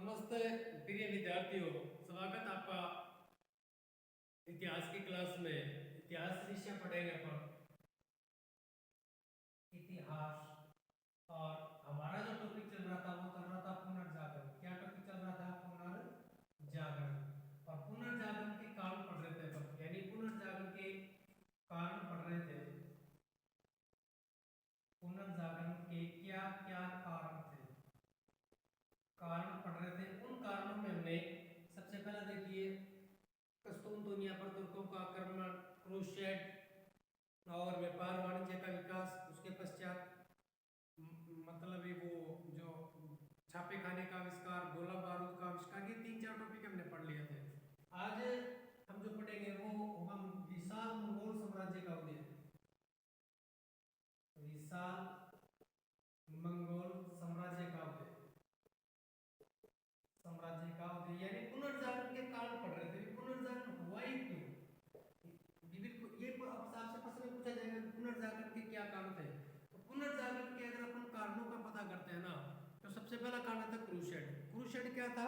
नमस्ते प्रिय विद्यार्थियों, स्वागत आपका इतिहास की क्लास में। इतिहास विषय पढ़ेंगे अपन इतिहास। और हमारा जो टॉपिक चल रहा था वो चल रहा था पुनर्जागरण। क्या टॉपिक चल रहा था? पुनर्जागरण। और पुनर्जागरण के कारण पढ़ रहे थे अपन, यानी पुनर्जागरण के कारण पढ़ रहे थे। पुनर्जागरण के क्या क्या कारण थे, कारण पढ़ रहे थे। उन कारणों में हमने सबसे पहला देखिए कुस्तुनतुनिया पर तुर्कों का आक्रमण, क्रूसेड और व्यापार वाणिज्य का विकास। उसके पश्चात मतलब ये वो जो छापे खाने का आविष्कार, गोला बारूद का आविष्कार, ये 3-4 टॉपिक हमने पढ़ लिए थे। आज हम जो पढ़ेंगे वो हम विशाल मंगोल साम्राज्य का उदय। विशाल मंगोल साम्राज्य का उदय, यानी पुनर्जागरण के कारण पढ़ रहे थे। पुनर्जागरण हुआ ही क्यों? ये आपसे प्रश्न पूछा जाएगा, पुनर्जागरण के क्या कारण थे। तो पुनर्जागरण के अगर अपन कारणों का पता करते हैं ना, तो सबसे पहला कारण था क्रूसेड। क्रूसेड क्या था?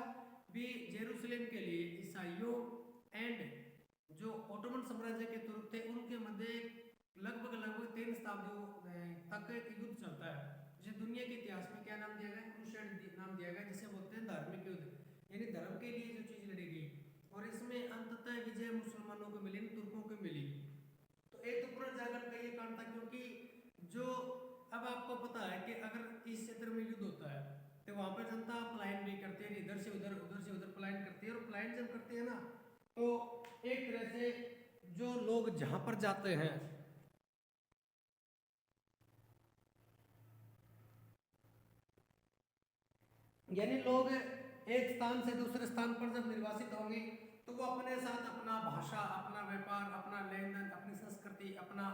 भी जेरूसलेम के लिए ईसाइयों एंड जो ओटोमन साम्राज्य के तुर्क थे उनके मध्य लगभग 3 शताब्दियों तक एक युद्ध चलता है, जिसे दुनिया के इतिहास में क्या नाम दिया गया? क्रूसेड नाम दिया गया, जिसे बोलते हैं धार्मिक युद्ध, यानी धर्म के लिए जो चीज लड़ी गई। और इसमें अंततः विजय मुसलमानों को मिली, तुर्कों को मिली। तो एक तो पुनर्जागरण का ये कारण था, क्योंकि जो अब आपको पता है कि अगर इस क्षेत्र में युद्ध होता है तो वहां पर जनता पलायन भी करती है, इधर से उधर पलायन करती है। और पलायन जब करती है ना, तो एक तरह से जो लोग जहां पर जाते हैं, यानी लोग एक स्थान से दूसरे स्थान पर जब निर्वासित होंगे तो वो अपने साथ अपना भाषा, अपना व्यापार, अपना लेन देन, अपनी संस्कृति, अपना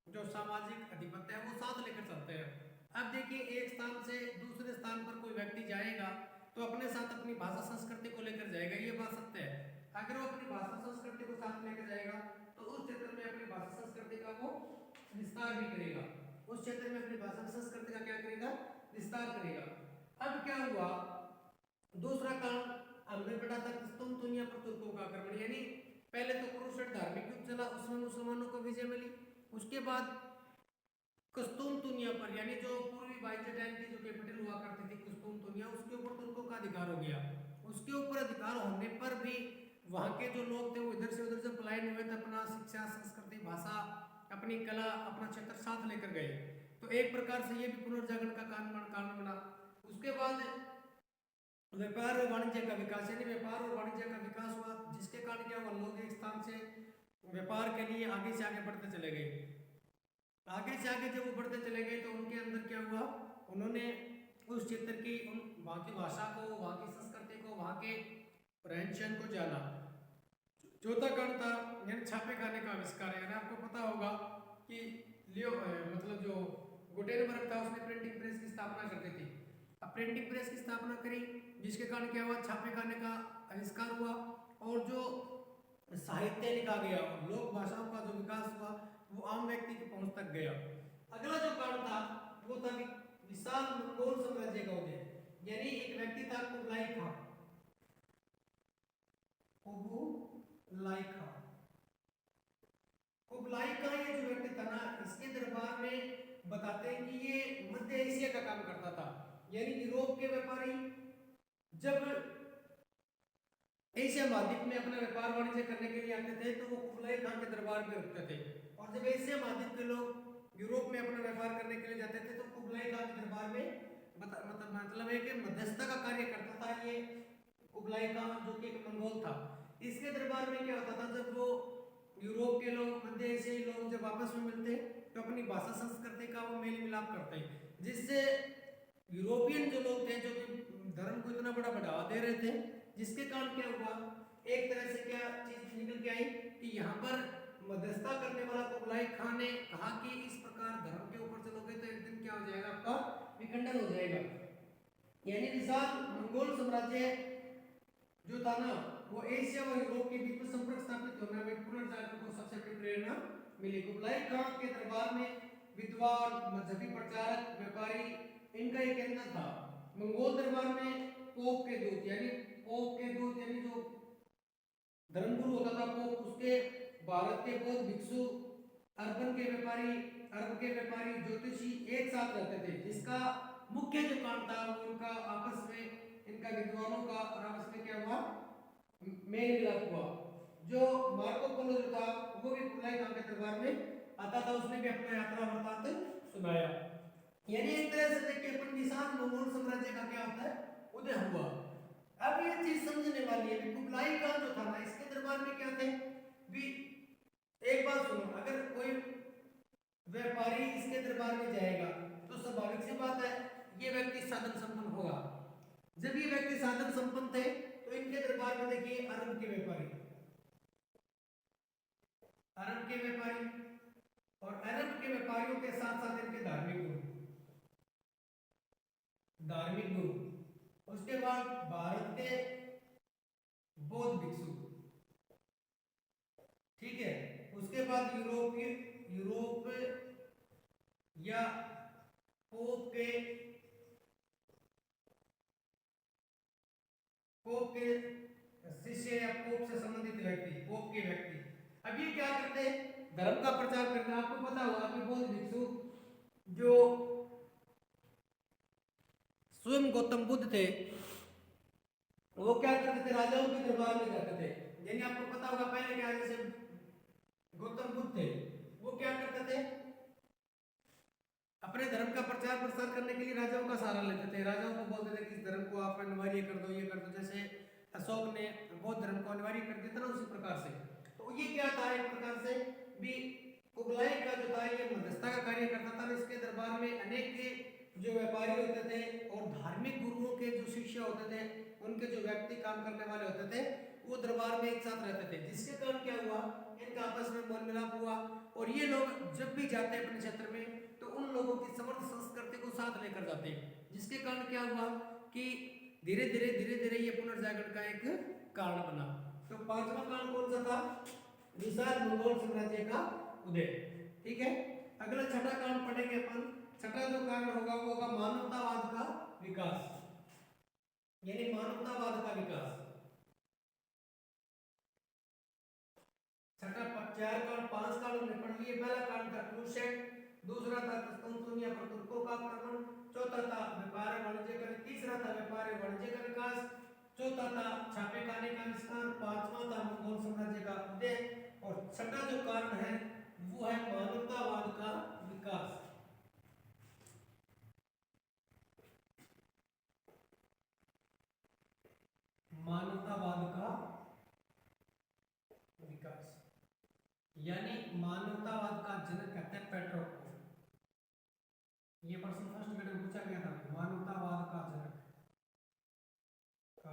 जो सामाजिक अधिपत्य है वो साथ लेकर चलते हैं। अब देखिए, एक स्थान से दूसरे स्थान पर कोई व्यक्ति जाएगा तो अपने साथ अपनी भाषा संस्कृति को लेकर जाएगा, ये बात सत्य है। अगर वो अपनी भाषा संस्कृति को साथ लेकर जाएगा तो उस क्षेत्र में अपनी भाषा संस्कृति का वो विस्तार भी करेगा, उस क्षेत्र में अपनी भाषा संस्कृति का क्या करेगा? विस्तार करेगा। अब क्या हुआ? दूसरा कारण हमने पढ़ा था कुस्तुनतुनिया पर तुर्कों का आक्रमण, यानी पहले तो क्रूसेड धार्मिक युद्ध चला, उसमें मुसलमानों को विजय मिली। उसके बाद कुस्तुनतुनिया पर, यानी जो पूर्वी बाइजेंटाइन की जो कैपिटल हुआ करती थी कुस्तुनतुनिया, उसके ऊपर तुर्कों का अधिकार हो गया। उसके ऊपर अधिकार होने पर भी वहां के जो लोग थे वो इधर से उधर से पलायन हुए थे, अपना शिक्षा, संस्कृति, भाषा, अपनी कला, अपना क्षेत्र साथ लेकर गए। तो एक प्रकार से ये भी पुनर्जागरण का कारण बना। उसके बाद व्यापार और वाणिज्य का विकास, यानी व्यापार और वाणिज्य का विकास हुआ, जिसके कारण क्या हुआ? लोग एक स्थान से व्यापार के लिए आगे से आगे बढ़ते चले गए। आगे से आगे जब वो बढ़ते चले गए तो उनके अंदर क्या हुआ? उन्होंने उस क्षेत्र की वहाँ की भाषा को, वहाँ की संस्कृति को, वहाँ के रहन सहन को जाना। चौथा कारण था यानी छापे खाने का आविष्कार। यानी आपको पता होगा कि लियो मतलब जो गुटेनबर्ग था उसने प्रिंटिंग प्रेस की स्थापना करती थी। अब प्रिंटिंग प्रेस की स्थापना करी, जिसके कारण क्या हुआ? छापे खाने का आविष्कार हुआ और जो साहित्य लिखा गया, लोक भाषाओं का जो विकास हुआ वो आम व्यक्ति की पहुंच तक गया। अगला जो कारण था वो था विशाल मंगोल साम्राज्य का उदय, यानी एक व्यक्ति था Kublai Khan. Kublai Khan, Kublai का ये जो व्यक्ति था ना, इसके दरबार में बताते हैं कि ये मध्य एशिया का काम करता था, यानी यूरोप के व्यापारी जब एशिया महाद्वीप में अपना व्यापार वाणिज्य करने के लिए आते थे तो वो कुबलाई खान के दरबार में रुकते थे। और जब एशिया महाद्वीप के लोग यूरोप में अपना व्यापार करने के लिए जाते थे तो कुबलाई खान के दरबार में मतलब है कि मध्यस्थता का कार्य करता था ये कुबलाई खान, जो कि एक मंगोल था। इसके दरबार में क्या होता था? जब वो यूरोप के लोग, मध्य एशियाई लोग जब आपस में मिलते तो अपनी भाषा संस्कृति का वो मेल मिलाप करते, जिससे यूरोपियन जो लोग थे, जो कि धर्म को इतना बड़ा बढ़ावा दे रहे थे, जिसके कारण क्या हुआ? एक तरह से क्या चीज निकल के आई कि यहाँ पर मध्यस्थता करने वाला कुबलाई खान ने कहा कि इस प्रकार धर्म के ऊपर चलोगे तो एक दिन क्या हो जाएगा? आपका विखंडन हो जाएगा। यानी विशाल मंगोल साम्राज्य जो था ना, वो एशिया और यूरोप के बीच में संपर्क स्थापित होने में पुनर्जागरण को सबसे बड़ी प्रेरणा मिली। कुबलाई खान के दरबार में विद्वान, मजहबी प्रचारक, व्यापारी, इनका एक केंद्र था। मंगोल दरबार में पोप के दूत, यानी पोप के दूत यानी जो धर्मगुरु होता था पोप, उसके भारत के बौद्ध भिक्षु, अरब के व्यापारी ज्योतिषी एक साथ रहते थे, जिसका मुख्य जो काम था वो उनका आपस में, इनका विद्वानों का और आपस में क्या हुआ, मेल मिलाप हुआ। जो मार्को पोलो जो था वो भी कुबलाई खान के दरबार में आता था, उसने भी अपना यात्रा वृत्तांत सुनाया। यानी एक तरह से देखिए अपन निशान मंगोल साम्राज्य का क्या होता है, उदय हुआ। अब ये चीज समझने वाली है कि कुबलाई खान जो था ना, इसके दरबार में क्या थे भी, एक बात सुनो, अगर कोई व्यापारी इसके दरबार में जाएगा तो स्वाभाविक सी बात है ये व्यक्ति साधन संपन्न होगा। जब ये व्यक्ति साधन संपन्न थे तो इनके दरबार में देखिए अरब के व्यापारी, और अरब के व्यापारियों के साथ साथ इनके धार्मिक गुरु, उसके बाद भारत के बौद्ध भिक्षु, ठीक है, उसके बाद यूरोप या पोप के शिष्य या पोप से संबंधित व्यक्ति, पोप के व्यक्ति। अब ये क्या करते हैं, धर्म का प्रचार करते हैं। आपको पता होगा कि बौद्ध भिक्षु जो स्वयं गौतम बुद्ध थे, वो क्या करते थे, राजाओं के दरबार में जाते थे। यानी आपको पता होगा पहले क्या, जैसे गौतम बुद्ध थे वो क्या करते थे, अपने धर्म का प्रचार प्रसार करने के लिए राजाओं का सहारा लेते थे। राजाओं को बोलते थे कि इस धर्म को आप अनिवार्य कर दो, ये कर दो, जैसे अशोक ने बौद्ध धर्म को अनिवार्य कर दिया था ना, उसी प्रकार से। तो ये क्या था, एक प्रकार से भी कुबलाई का जो था ये मध्यस्थता का कार्य करता था। इसके दरबार में अनेक जो व्यापारी होते थे और धार्मिक गुरुओं के जो शिष्य होते थे, उनके जो व्यक्ति काम करने वाले होते थे, वो दरबार में एक साथ रहते थे, जिसके कारण क्या हुआ, इनका आपस में मेल मिलाप हुआ। और ये लोग जब भी जाते हैं अपने क्षेत्र में तो उन लोगों की समृद्ध संस्कृति को साथ लेकर जाते हैं, जिसके कारण क्या हुआ कि धीरे धीरे ये पुनर्जागरण का एक कारण बना। तो पांचवा कारण कौन सा था, विशाल मंगोल साम्राज्य का उदय। ठीक है, अगला छठा कारण पढ़ेंगे अपन। छठा जो कारण होगा वो होगा मानवतावाद का विकास, यानी मानवतावाद का विकास। छठा, चार कारण, पांच कारण हमने पढ़ लिए। पहला कारण था क्रूसेड, दूसरा था कुस्तुनतुनिया पर तुर्कों का आक्रमण, चौथा था व्यापार वाणिज्य का, तीसरा था व्यापार वाणिज्य का विकास, चौथा था छापे खाने का आविष्कार, पांचवा था मंगोल साम्राज्य का उदय, और छठा जो कारण है वो है मानवतावाद का विकास। मानवतावाद का विकास, यानी मानवतावाद का जनक कहते हैं पेट्रो को। ये प्रश्न फर्स्ट ग्रेड में पूछा गया था, मानवतावाद का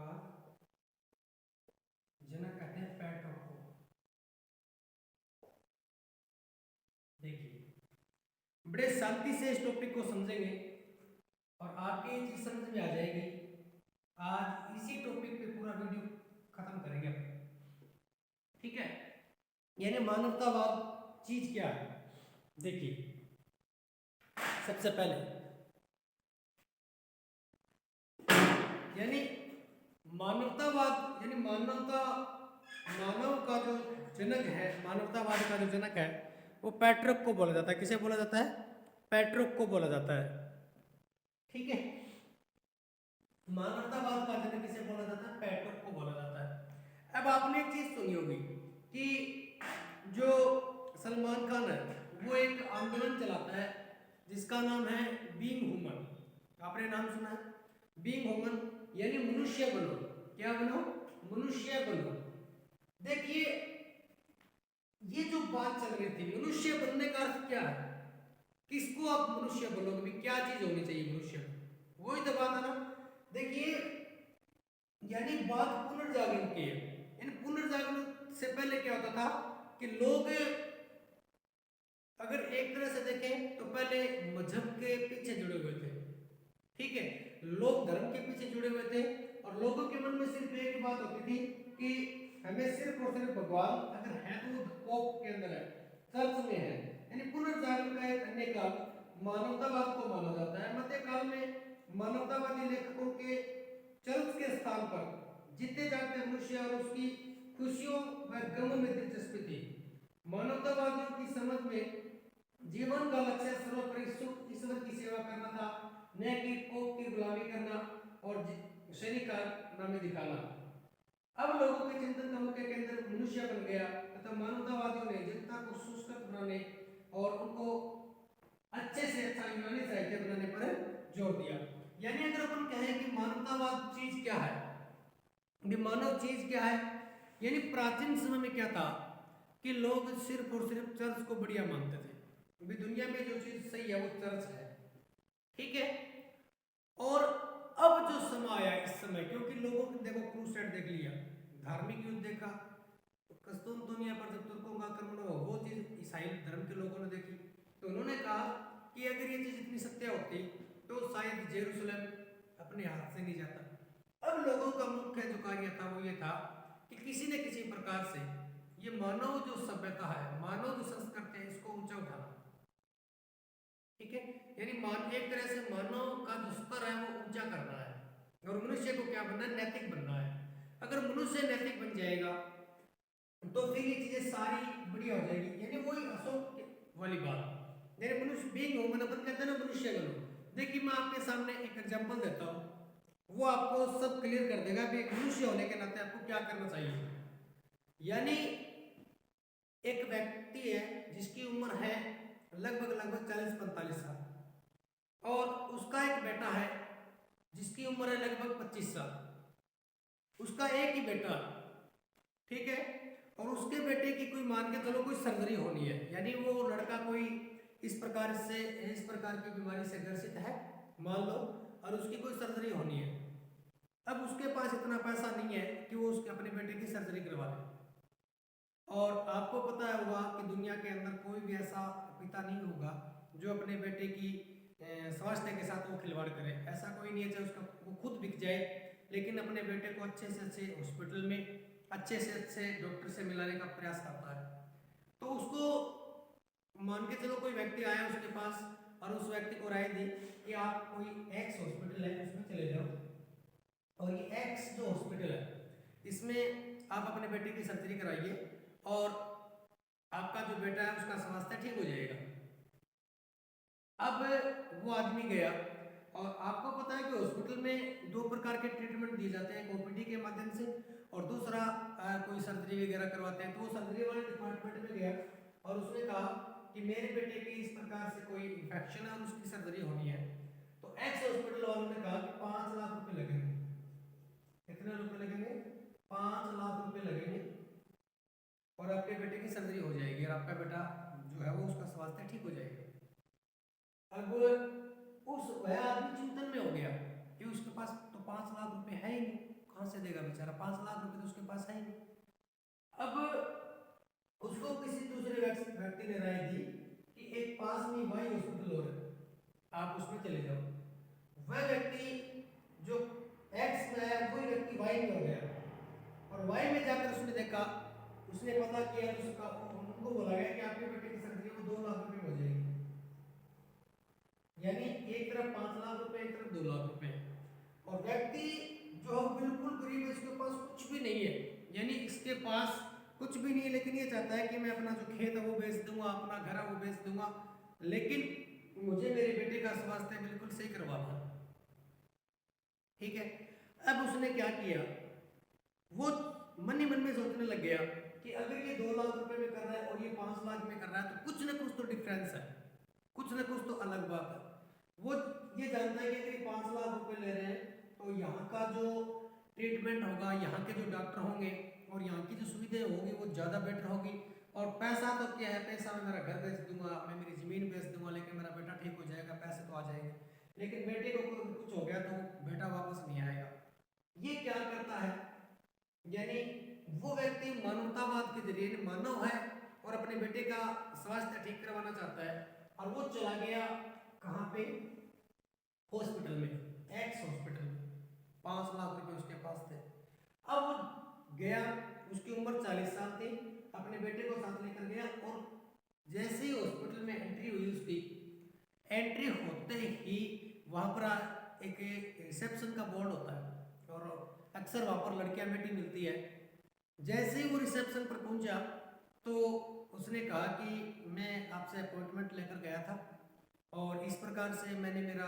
जनक कहते हैं पेट्रो को। देखिए बड़े शांति से इस टॉपिक को समझेंगे और आपके ये चीज समझ में आ जाएगी। आज इसी टॉपिक पे पूरा वीडियो खत्म करेंगे अपन, ठीक है। यानी मानवतावाद चीज क्या है, देखिए सबसे पहले यानी मानवतावाद, यानी मानव का जो जनक है, मानवतावाद का जो जनक है वो पेट्रोक को बोला जाता है। किसे बोला जाता है, पेट्रोक को बोला जाता है, ठीक है। मानवतावाद का जनक किसे बोला जाता है, पेट्रोक को बोला जाता है। अब आपने एक चीज सुनी होगी कि जो सलमान खान है वो एक आंदोलन चलाता है जिसका नाम है बीइंग ह्यूमन। आपने नाम सुना है बीइंग ह्यूमन, यानी मनुष्य बनो। क्या बनो, मनुष्य बनो। देखिए ये जो बात चल रही थी मनुष्य बनने का अर्थ क्या है, किसको आप मनुष्य बनोगे, क्या चीज होनी चाहिए मनुष्य, वही तो बात है ना। देखिए यानी बात पुनर्जागरण की है। इन पुनर्जागरण से पहले क्या होता था कि लोग अगर एक तरह से देखें तो पहले मजहब के पीछे जुड़े हुए थे, ठीक है, लोग धर्म के पीछे जुड़े हुए थे और लोगों के मन में सिर्फ एक बात होती थी कि हमें सिर्फ और सिर्फ भगवान अगर है तो पोप के अंदर है, चर्च में है। यानी पुनर्जागरण का एक अन्य काल मानवतावाद को माना जाता है। मध्यकाल में मानवतावादी लेखकों के चर्च के स्थान पर जीते जागते मनुष्य और उसकी खुशियों व गमों में दिलचस्पी थी। मानवतावादियों की समझ में जीवन का लक्ष्य सर्वोपरि सुख ईश्वर की सेवा करना था, न कि पोप की गुलामी करना और सैनिक कारनामे दिखाना। अब लोगों के चिंतन का मुख्य केंद्र मनुष्य बन गया तथा मानवतावादियों ने जनता को सुसंस्कृत बनाने और उनको अच्छे से अच्छा यूनानी साहित्य बनाने पर जोर दिया। यानी अगर अपन कहें कि मानवतावाद चीज क्या है, मानव चीज क्या है, यानी प्राचीन समय में क्या था कि लोग सिर्फ और सिर्फ चर्च को बढ़िया मानते थे। अभी दुनिया में जो चीज सही है वो चर्च है, ठीक है। और अब जो समय आया इस समय, क्योंकि लोगों ने देखो क्रूसेड देख लिया, धार्मिक युद्ध देखा, कस्तूनतुनिया पर जब तुर्कों का आक्रमण हुआ वो चीज ईसाई धर्म के लोगों ने देखी, तो उन्होंने कहा कि अगर ये चीज इतनी सत्य होती तो शायद जेरूसलम अपने हाथ से नहीं जाता। अब लोगों का मुख्य जो कार्य था वो ये था कि किसी न किसी प्रकार से ये मानव जो सभ्यता है, मानव जो संस्कृति है, इसको ऊंचा उठाना, ठीक है। यानी एक तरह से मानव का जो स्तर है वो ऊंचा करना है और मनुष्य को क्या बनना है, नैतिक बनना है। अगर मनुष्य नैतिक बन जाएगा तो फिर ये चीजें सारी बढ़िया हो जाएगी। यानी वही अशोक वाली बात, यानी मनुष्य बीइंग हो, मतलब कहते हैं ना मनुष्य बनो। देखिए मैं आपके सामने एक एग्जांपल देता हूँ, वो आपको सब क्लियर कर देगा कि एक मनुष्य होने के नाते आपको क्या करना चाहिए। यानी एक व्यक्ति है जिसकी उम्र है लगभग 40-45 साल और उसका एक बेटा है जिसकी उम्र है लगभग 25 साल, उसका एक ही बेटा, ठीक है। और उसके बेटे की कोई मान के चलो कोई सर्जरी होनी है, यानी वो लड़का कोई इस प्रकार की बीमारी से ग्रसित है मान लो, और उसकी कोई सर्जरी होनी है। अब उसके पास इतना पैसा नहीं है कि वो उसके अपने बेटे की सर्जरी करवा ले। और आपको पता होगा कि दुनिया के अंदर कोई भी ऐसा पिता नहीं होगा जो अपने बेटे की स्वास्थ्य के साथ वो खिलवाड़ करे। ऐसा कोई नहीं है, चाहे उसका वो खुद बिक जाए लेकिन अपने बेटे को अच्छे से अच्छे हॉस्पिटल में अच्छे से अच्छे डॉक्टर से मिलाने का प्रयास करता है। तो उसको मान के चलो कोई व्यक्ति आया उसके पास और उस व्यक्ति को राय दी कि आप कोई एक्स हॉस्पिटल है उसमें चले जाओ, और ये एक्स जो हॉस्पिटल है इसमें आप अपने बेटे की सर्जरी कराइए और आपका जो बेटा है उसका स्वास्थ्य ठीक हो जाएगा। अब वो आदमी गया और आपको पता है कि हॉस्पिटल में दो प्रकार के ट्रीटमेंट दिए जाते हैं, एक ओपीडी के माध्यम से और दूसरा कोई सर्जरी वगैरह करवाते हैं। तो वो सर्जरी वाले डिपार्टमेंट में गया और उसने कहा कि मेरे बेटे की इस प्रकार से कोई इन्फेक्शन है और उसकी सर्जरी होनी है। तो एक्स हॉस्पिटल वालों ने कहा कि 5 लाख रुपए लगेंगे। कितने रुपए लगेंगे? 5 लाख रुपए लगेंगे और आपके बेटे की सर्जरी हो जाएगी और आपका बेटा जो है वो उसका स्वास्थ्य ठीक हो जाएगा। अब वह आदमी चिंतन में हो गया कि उसके पास तो 5 लाख रुपए है ही नहीं, कहां से देगा बेचारा, 5 लाख रुपए तो उसके पास है ही नहीं। अब उसको किसी दूसरे व्यक्ति ने राय दी कि एक पास में वाई हॉस्पिटल और है, आप उसमें चले जाओ। वह व्यक्ति जो एक्स में है वही व्यक्ति वाई में हो गया और वाई में जाकर उसने देखा, उसने पता किया तो उसका उनको बोला गया कि आपके बेटे की सर्जरी वो 2 लाख रुपए हो जाएगी। यानी एक तरफ 5 लाख रुपए, एक तरफ 2 लाख रुपए। और व्यक्ति जो बिल्कुल गरीब है, इसके पास कुछ भी नहीं है, यानी इसके पास कुछ भी नहीं है, लेकिन ये चाहता है कि मैं अपना जो खेत है वो बेच दूंगा, अपना घर है वो बेच दूंगा, लेकिन मुझे मेरे बेटे का स्वास्थ्य बिल्कुल सही करवाना है, ठीक है। अब उसने क्या किया, वो मन ही मन में सोचने लग गया कि अगर ये 2 लाख रुपए में कर रहा है और ये 5 लाख में कर रहा है तो कुछ ना कुछ तो डिफरेंस है, कुछ ना कुछ तो अलग बात है। वो ये जानता है कि अगर 5 लाख रुपए ले रहे हैं तो यहाँ का जो ट्रीटमेंट होगा, यहाँ के जो डॉक्टर होंगे और यहाँ की जो सुविधाएं होगी वो ज़्यादा बेटर होगी। और पैसा तो क्या है, पैसा मैं मेरा घर बेच दूंगा, मैं मेरी ज़मीन बेच दूंगा, लेकिन मेरा बेटा ठीक हो जाएगा, पैसे तो आ जाएंगे। लेकिन बेटे को कुछ हो गया तो बेटा वापस नहीं आएगा। ये क्या करता है, यानी वो व्यक्ति मानवतावाद के जरिए मानव है और अपने बेटे का स्वास्थ्य ठीक करवाना चाहता है और वो चला गया कहाँ पे, हॉस्पिटल में, एक्स हॉस्पिटल में। 5 लाख रुपए उसके पास थे। अब वो गया, उसकी उम्र 40 साल थी, अपने बेटे को साथ लेकर गया और जैसे ही हॉस्पिटल में एंट्री हुई उसकी, एंट्री होते ही वहां पर एक रिसेप्शन का बोर्ड होता है और अक्सर वहाँ पर लड़कियां बेटी मिलती है। जैसे ही वो रिसेप्शन पर पहुंचा तो उसने कहा कि मैं आपसे अपॉइंटमेंट लेकर गया था और इस प्रकार से मैंने मेरा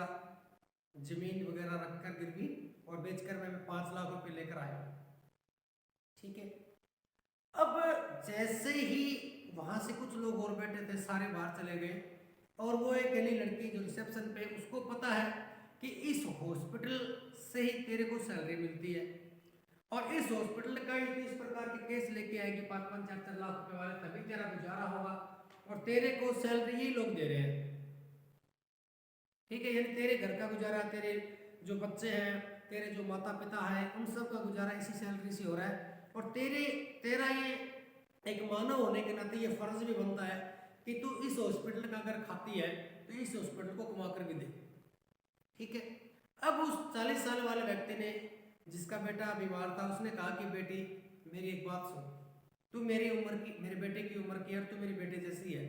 जमीन वगैरह रखकर गिरवी और बेचकर मैं 5 लाख रुपए लेकर आया। ठीक है। अब जैसे ही वहां से कुछ लोग और बैठे थे सारे बाहर चले गए और वो एक अकेली लड़की जो रिसेप्शन पे, उसको पता है कि इस हॉस्पिटल से ही तेरे को सैलरी मिलती है और इस हॉस्पिटल का ही इस प्रकार के केस लेके आएगी 5-5, 4-4 लाख रुपए वाले, तभी तेरा गुजारा होगा और तेरे को सैलरी ही लोग दे रहे हैं। ठीक है, यानी तेरे घर का गुजारा, तेरे जो बच्चे हैं, तेरे जो माता पिता हैं, उन सब का गुजारा इसी सैलरी से हो रहा है और तेरा ये एक मानव होने के नाते ये फर्ज भी बनता है कि तू इस हॉस्पिटल का अगर खाती है तो इस हॉस्पिटल को कमा कर भी दे। ठीक है। अब उस 40 साल वाले व्यक्ति ने, जिसका बेटा बीमार था, उसने कहा कि बेटी मेरी एक बात सुन, तू मेरी उम्र की, मेरे बेटे की उम्र की और तू मेरी बेटे जैसी है।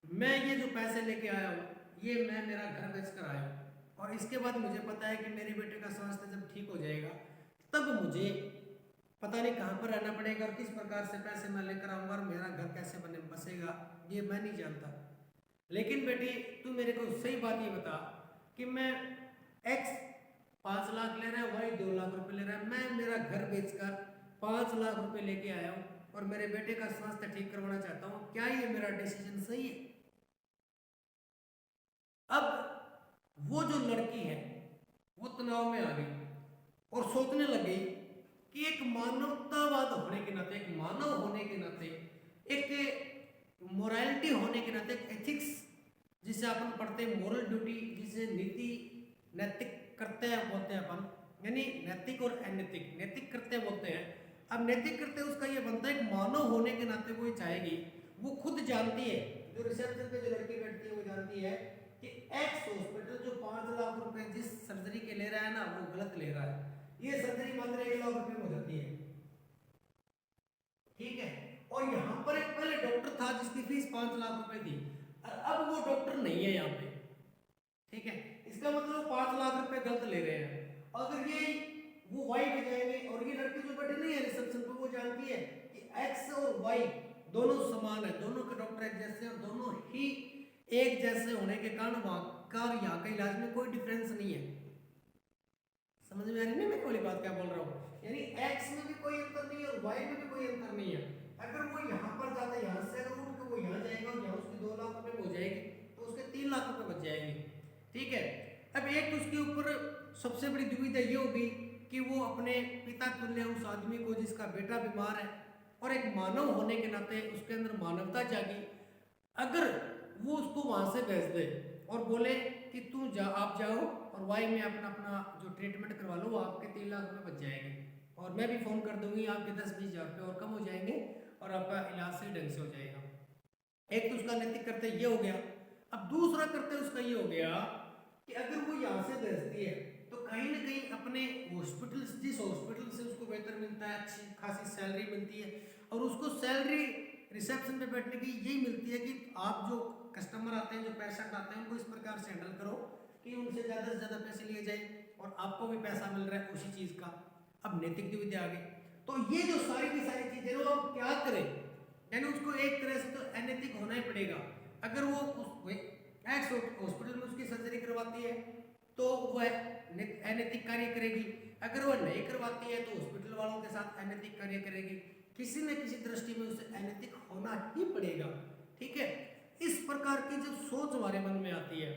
मैं ये जो पैसे लेके आया हूँ ये मैं मेरा घर बेच कर आया हूँ और इसके बाद मुझे पता है कि मेरे बेटे का स्वास्थ्य जब ठीक हो जाएगा तब मुझे पता नहीं कहाँ पर रहना पड़ेगा और किस प्रकार से पैसे मैं लेकर आऊँगा और मेरा घर कैसे बसेगा ये मैं नहीं जानता। लेकिन बेटी तू मेरे को सही बात ये बता कि मैं एक्स 5 लाख ले रहा है, वाई 2 लाख रुपए ले रहा है, मैं मेरा घर बेचकर 5 लाख रुपए लेके आया हूँ और मेरे बेटे का स्वास्थ्य ठीक करवाना चाहता हूँ, क्या ये मेरा डिसीजन सही है? अब वो जो लड़की है वो तनाव में आ गई और सोचने लगी कि एक मानवतावाद होने के नाते, एक मानव होने के नाते, एक मोरालिटी होने के नाते, एक एथिक्स जिसे अपन पढ़ते हैं, मोरल ड्यूटी जिसे नीति नैतिक कर्तव्य बोलते हैं अपन, यानी नैतिक और अनैतिक, नैतिक कर्तव्य बोलते हैं। अब नैतिक कर्तव्य उसका ये बनता है, एक मानव होने के नाते वो चाहेगी, वो खुद जानती है, जो रिसेप्शन पे जो लड़की बैठती है वो जानती है कि एक्स हॉस्पिटल जो 5 लाख रुपए जिस सर्जरी के ले रहा है ना वो गलत ले रहा है, ये सर्जरी मात्र 1 लाख रुपए में हो जाती है। ठीक है। और यहाँ पर एक पहले डॉक्टर था जिसकी फीस 5 लाख रुपए थी, अब वो डॉक्टर नहीं है यहाँ पे। ठीक है, इसका मतलब 5 लाख रुपए गलत ले रहे हैं। अगर ये वो वाई पे जाएंगे और ये लड़की जो बैठी नहीं है रिसेप्शन पे, वो जानती है कि एक्स और वाई दोनों समान है, दोनों के डॉक्टर एक जैसे और दोनों ही एक जैसे होने के कारण वहां का और यहाँ का इलाज में कोई डिफरेंस नहीं है। समझ में आ रही है मैं वाली बात क्या बोल रहा हूँ? यानी एक्स में भी कोई अंतर नहीं है और वाई में भी कोई अंतर नहीं है। अगर वो यहाँ पर जाता है, यहाँ से अगर उठ के वो यहाँ जाएगा और यहाँ उसकी 2 लाख रुपए हो जाएगी तो उसके 3 लाख रुपए बच जाएंगे। ठीक है। अब एक उसके ऊपर सबसे बड़ी दुविधा ये होगी कि वो अपने पिता तुल्य उस आदमी को जिसका बेटा बीमार है और एक मानव होने के नाते उसके अंदर मानवता जागी, अगर वो उसको वहां से भेज दे और बोले कि तू जा, आप जाओ और वाई में अपना अपना जो ट्रीटमेंट करवा लो, वो आपके 3 लाख रुपए बच जाएंगे और मैं भी फोन कर दूंगी, आपके 10-20 हज़ार रुपये और कम हो जाएंगे और आपका इलाज सही ढंग से हो जाएगा। एक तो उसका नैतिक कर्तव्य ये हो गया। अब दूसरा कर्तव्य उसका ये हो गया कि अगर वो यहाँ से भेजती है तो कहीं ना कहीं अपने हॉस्पिटल, जिस हॉस्पिटल से उसको वेतन मिलता है, अच्छी खासी सैलरी मिलती है और उसको सैलरी रिसेप्शन पे बैठने की यही मिलती है कि आप जो कस्टमर आते हैं, जो पेशेंट आते हैं, उनको इस प्रकार से हैंडल करो कि उनसे ज़्यादा से ज़्यादा पैसे लिए जाए और आपको भी पैसा मिल रहा है उसी चीज़ का। अब नैतिक दुविधा आ गई। तो ये जो सारी की सारी चीज़ें वो हम क्या करें, यानी उसको एक तरह से तो अनैतिक होना ही पड़ेगा। अगर वो उस एक्स हॉस्पिटल में उसकी सर्जरी करवाती है तो वह अनैतिक कार्य करेगी, अगर वह नहीं करवाती है तो हॉस्पिटल वालों के साथ अनैतिक कार्य करेगी, किसी न किसी दृष्टि में उसे अनैतिक होना ही पड़ेगा। ठीक है। इस प्रकार की जब सोच हमारे मन में आती है,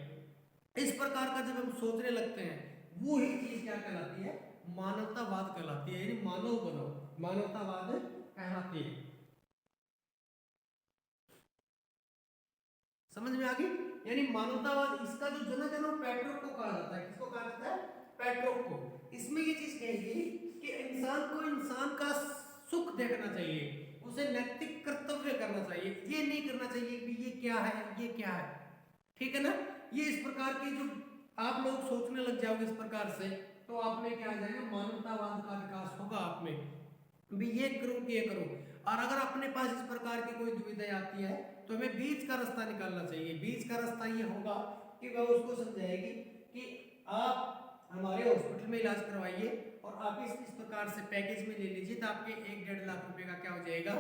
इस प्रकार का जब हम सोचने लगते हैं, वो ही चीज क्या कहलाती है? मानवतावाद कहलाती है, यानी मानव बनो, मानवतावाद कहलाती है। समझ में आ गई? यानी मानवतावाद, इसका जो जनक है ना पेट्रोक को कहा जाता है। किसको कहा जाता है? पेट्रोक को। इसमें ये चीज कहेगी कि इंसान को इंसान का सुख देखना चाहिए, उसे नैतिक कर्तव्य करना चाहिए, ये नहीं करना चाहिए कि ये क्या है, ये क्या है। ठीक है ना? ये इस प्रकार की जो आप लोग सोचने लग जाओगे इस प्रकार से, तो आप में क्या आ जाएगा? मानवतावाद का विकास होगा आप में भी, ये करूं कि ये करूं। और अगर अपने पास इस प्रकार की कोई दुविधा आती है तो हमें बीच का रास्ता निकालना चाहिए। बीच का रास्ता ये होगा कि वह उसको समझाएगी कि आप हमारे हॉस्पिटल में इलाज करवाइए और आप इस प्रकार से पैकेज में ले लीजिए, तो आपके 1-1.5 लाख रुपए का क्या हो जाएगा,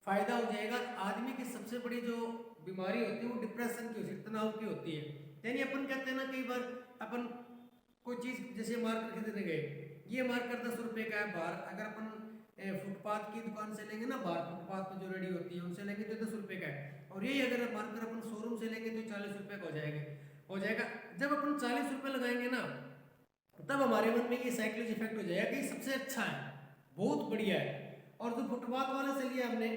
फायदा हो जाएगा। आदमी की सबसे बड़ी जो बीमारी होती है वो डिप्रेशन की होती है, तनाव की होती है। यानी अपन कहते हैं ना, कई बार अपन कोई चीज जैसे मार्केट खरीदने गए, ये मार्केट 10 रुपए का है बाहर, अगर अपन फुटपाथ की दुकान से लेंगे ना, बाहर फुटपाथ पे जो रेडी होती है उनसे लेंगे तो 10 रुपए का है, और यही अगर मार्केट अपन शोरूम से लेंगे तो 40 रुपए का हो जाएगा। जब अपन 40 रुपए लगाएंगे ना, तब हमारे मन में ये साइकोलॉजी इफेक्ट हो जाएगा कि सबसे अच्छा है, बहुत बढ़िया है। और जो फुटपाथ वाले से लिया हमने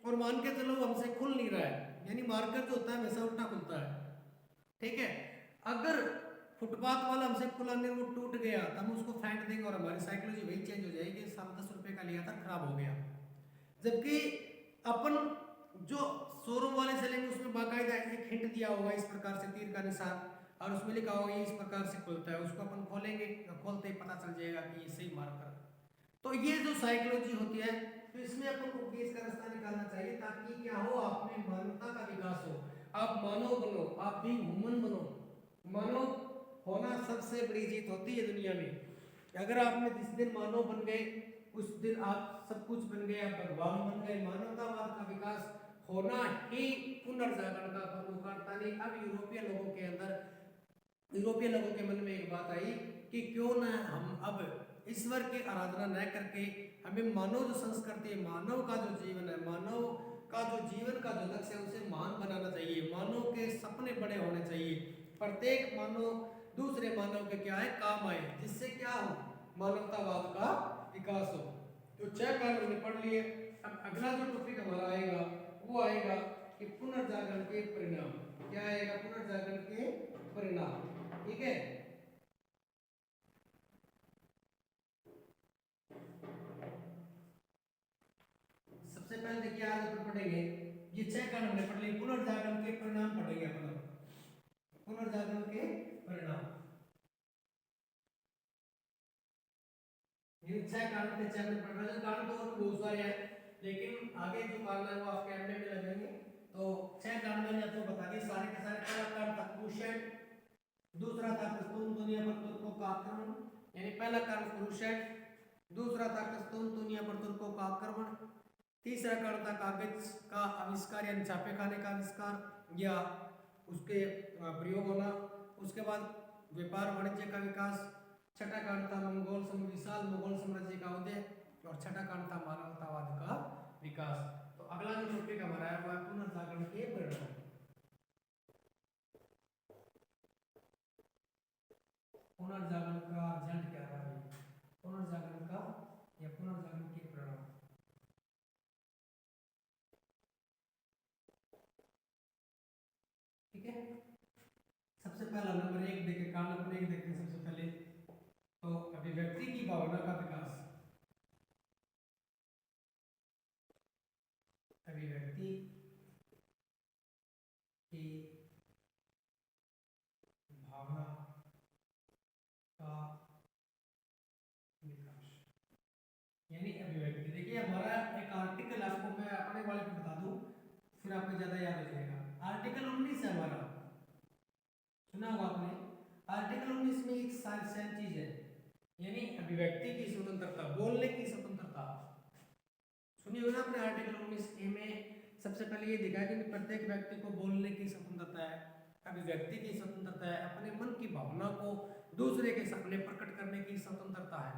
और मान के चलो हमसे खुल नहीं रहा है, यानी मार्केट जो होता है हमेशा उल्टा खुलता है, ठीक है। अगर फुटपाथ वाला हमसे खुलाने वो टूट गया तो हम उसको फेंक देंगे और हमारी साइकोलॉजी वही चेंज हो जाएगी, 10 रुपए का लिया था खराब हो गया। जबकि अपन जो शोरूम वाले से लेंगे उसमें बाकायदा एक हिंट दिया होगा इस प्रकार से तीर का निशान, और उसमें लिखा होगा ये इस प्रकार से खुलता है, उसको अपन खोलेंगे तो खोलते ही पता चल जाएगा कि ये सही मार्कर। तो ये जो साइकोलॉजी होती है, तो इसमें अपन को केस का रास्ता निकालना चाहिए ताकि क्या हो, आप में मानवता का विकास हो, आप मानव बनो, आप भी ह्यूमन बनो। मानव होना सबसे बड़ी जीत होती है दुनिया में। अगर आपने जिस दिन मानव बन गए उस दिन आप सब कुछ बन गए, आप भगवान बन गए। मानवतावाद का विकास होना ही पुनर्जागरण का प्रमुख। अब यूरोपीय लोगों के मन में एक बात आई कि क्यों न हम अब ईश्वर की आराधना न करके हमें मानव जो संस्कृति है, मानव का जो जीवन है, मानव का जो जीवन का जो लक्ष्य है उसे महान बनाना चाहिए। मानव के सपने बड़े होने चाहिए, प्रत्येक मानव दूसरे मानव के क्या है काम आए, जिससे क्या हो, मानवतावाद का विकास हो। तो 6 कारण हमने पढ़ लिए। अब अगला जो टॉपिक हमारा आएगा वो आएगा कि पुनर्जागरण के परिणाम। क्या आएगा, पुनर्जागरण के परिणाम, ठीक है। सबसे पहले देखिए आज अपन पढ़ेंगे ये 6 कारण हमने पढ़ लिए, पुनर्जागरण के परिणाम पढ़ेंगे अपन। पुनर्जागरण के परिणाम, ये 6 कारण के 6 में पढ़ रहे हैं। कारण तो और बहुत सारे हैं, लेकिन आगे जो कारण है वो आपके एमए में लगेंगे। तो 6 कारण मैंने आपको बता दिए सारे के सारे। पहला कारण था क्रूसेड, दूसरा था क्रिस्तुनतुनिया पर तुर्कों का आक्रमण, यानी पहला कारण क्रूसेड, दूसरा था क्रिस्तुनतुनिया पर तुर्कों का आक्रमण, तीसरा कारण था कागज का आविष्कार यानी छापे खाने का आविष्कार या उसके प्रयोग होना, उसके बाद व्यापार वाणिज्य का विकास, छठा कारण था विशाल मंगोल साम्राज्य का उदय, और छठा कारण था मानवतावाद का विकास। तो अगला जो टॉपिक हमारा है वो है पुनर्जागरण के परिणाम। पुनर्जागरण का रिजल्ट क्या रहा है, पुनर्जागरण का या पुनर्जागरण के परिणाम। ठीक है, सबसे पहला नंबर 1 देखें, कारण नंबर 1 देखते हैं सबसे पहले। तो अभिव्यक्ति की भावना का विकास, अभिव्यक्ति की भावना का विकास, यानी अभिव्यक्ति। देखिए हमारा एक आर्टिकल, आपको मैं अपने वाले को बता दूं फिर आपको ज्यादा याद हो जाएगा। आर्टिकल 19 है हमारा, सुना होगा आपने। आर्टिकल 19 में एक सेम चीज है, यानी अभिव्यक्ति की स्वतंत्रता, बोलने की स्वतंत्रता। सुनिए होगा आपने आर्टिकल 19 ए में सबसे पहले ये दिखा कि प्रत्येक व्यक्ति को बोलने की स्वतंत्रता है, अभिव्यक्ति की स्वतंत्रता है, अपने मन की भावना को दूसरे के सामने प्रकट करने की स्वतंत्रता है।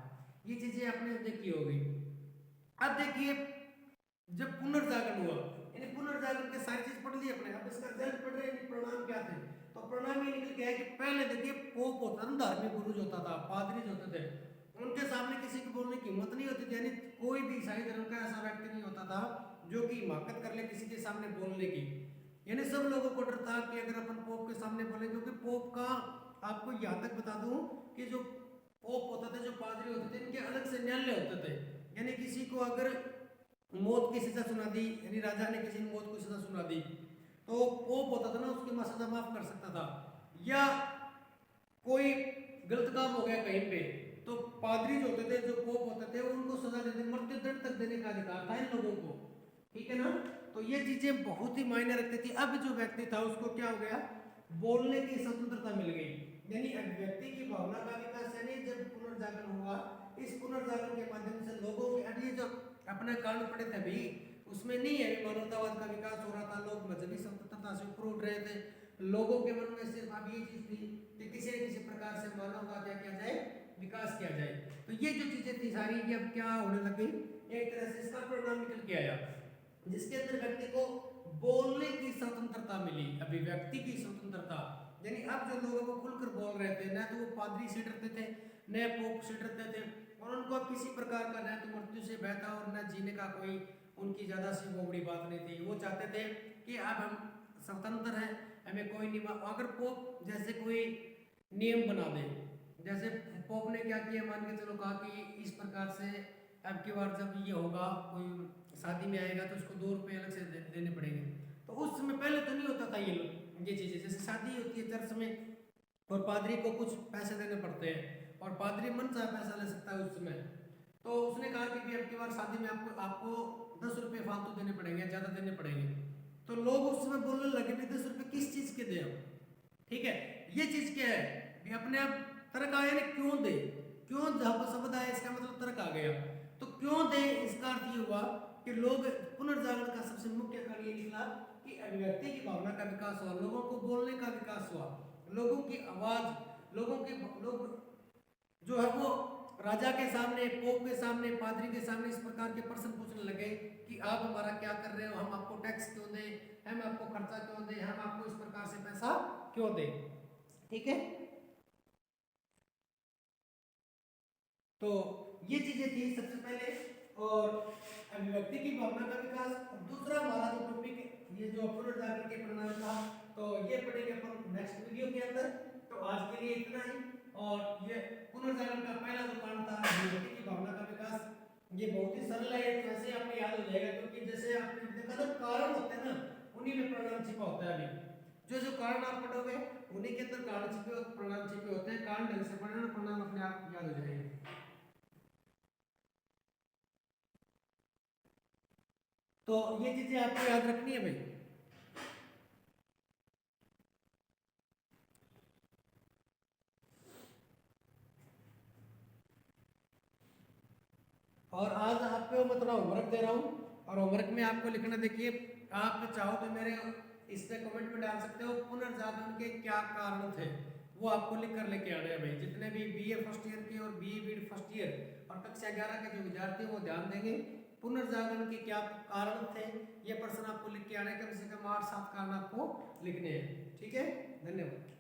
ये चीजें आपने देखी होगी। अब देखिए जब पुनर्जागरण हुआ, यानी पुनर्जागरण के सारी चीज पढ़ ली अपने, अब इसका रिजल्ट पढ़ रहे हैं, परिणाम क्या थे। तो परिणाम ये निकल गया कि पहले देखिए पोप होता था, धार्मिक गुरु होता था, पादरी होते थे, उनके सामने किसी को बोलने की हिम्मत नहीं होती थी। यानी कोई भी ईसाई धर्म का ऐसा व्यक्ति नहीं होता था जो कि हिमाकत कर ले किसी के सामने बोलने की। यानी सब लोगों को डर था कि अगर अपन पोप के सामने बोले, क्योंकि पोप का आपको यहाँ तक बता दूं कि जो पोप होता था, जो पादरी होते थे, इनके अलग से न्यायालय होते थे। यानी किसी को अगर मौत की सजा सुना दी, यानी राजा ने किसी ने मौत की सजा सुना दी, तो पोप होता था ना उसकी सजा माफ कर सकता था। या कोई गलत काम हो गया कहीं पे, तो पादरी जो होते थे, जो पोप होते थे, उनको सजा देते, मृत्यु दंड तक देने का अधिकार था इन लोगों को, ठीक है ना। तो ये चीजें बहुत ही मायने रखती थी। अब जो व्यक्ति था उसको क्या हो गया, बोलने की स्वतंत्रता मिल गई, यानी अभिव्यक्ति की भावना का विकास यानी जब पुनर्जागरण हुआ, इस पुनर्जागरण के माध्यम से लोगों के अब ये जो अपने कारण पड़े थे अभी उसमें नहीं है, मानवतावाद का विकास हो रहा था, लोग मजहबी स्वतंत्रता से ऊपर उठ रहे थे, लोगों के मन में सिर्फ अब ये चीज थी कि किसी न किसी प्रकार से मानव का क्या किया जाए, विकास किया जाए। तो ये जो चीजें थी सारी ये अब क्या होने लगी, एक तरह से इसका परिणाम निकल के आया जिसके अंदर व्यक्ति को बोलने की स्वतंत्रता मिली, अभिव्यक्ति की स्वतंत्रता, यानी अब जो लोगों को खुलकर बोल रहे थे, न तो वो पादरी से डरते थे न पोप से डरते थे, और उनको अब किसी प्रकार का न तो मृत्यु से भय था और न जीने का कोई उनकी ज्यादा सी वो बड़ी बात नहीं थी। वो चाहते थे कि अब हम स्वतंत्र हैं, हमें कोई नियम, अगर पोप जैसे कोई नियम बना दे, जैसे पोप ने क्या किया, मान के चलो कहा कि इस प्रकार से अब की बार जब ये होगा कोई शादी में आएगा तो उसको 2 रुपये अलग से देने पड़ेंगे, तो उस समय पहले तो नहीं होता था ये चीजें, जैसे शादी होती है चर्च में और पादरी को कुछ पैसे देने पड़ते हैं और पादरी मन चाहे पैसा ले सकता है उस समय, तो उसने कहा कि अब की बार शादी में आपको 10 रुपये फालतू देने पड़ेंगे, ज्यादा देने पड़ेंगे, तो लोग उस समय बोलने लगे भी 10 रुपये किस चीज के दे, ठीक है, ये चीज क्या है, अपने आप तर्क आया ना, क्यों दे, क्यों शब्द आया इसका मतलब तर्क आ गया, तो क्यों दे इसका अर्थ ये हुआ कि लोग पुनर्जागरण का सबसे मुख्य कारण ये निकला कि अभिव्यक्ति की भावना का विकास हुआ, लोगों को बोलने का विकास हुआ, लोगों की आवाज, लोग जो है वो राजा के सामने, पोप के सामने, पादरी के सामने इस प्रकार के प्रश्न पूछने लगे कि आप हमारा क्या कर रहे हो, हम आपको टैक्स क्यों दें, हम आपको खर्चा क्यों दें, हम आपको इस प्रकार से पैसा क्यों दें, ठीक है। तो ये चीजें थी सबसे पहले, और अभिव्यक्ति की भावना का विकास। दूसरा हमारा जो टॉपिक ये जो पुनर्जागरण के परिणाम था, तो ये पढ़ेंगे अपन नेक्स्ट वीडियो के अंदर। तो आज के लिए इतना ही, और ये पुनर्जागरण का पहला जो कारण था अभिव्यक्ति की भावना का विकास, ये बहुत ही सरल है, वैसे आपको याद हो जाएगा, क्योंकि जैसे आपने देखा ना कारण होते हैं ना, उन्हीं में परिणाम छिपा होता है। अभी जो कारण आप पढ़ोगे उन्हीं के अंदर कारण छिपे, परिणाम छिपे होते हैं, कारण ढंग से पढ़ना, परिणाम अपने आप याद हो जाएंगे। तो ये चीजें आपको याद रखनी है भाई। और आज आपको मैं थोड़ा होमवर्क दे रहा हूँ, और होमवर्क में आपको लिखना, देखिए आप चाहो तो मेरे इसमें कमेंट में डाल सकते हो पुनर्जागरण के क्या कारण थे, वो आपको लिख कर लेके आने हैं भाई। जितने भी बीए फर्स्ट ईयर के और बीए बीएड फर्स्ट ईयर और कक्षा 11 के जो विद्यार्थी हैं वो ध्यान देंगे, पुनर्जागरण के क्या कारण थे, ये प्रश्न आपको लिख के आने, कम से कम 8-7 कारण आपको लिखने हैं, ठीक है। धन्यवाद।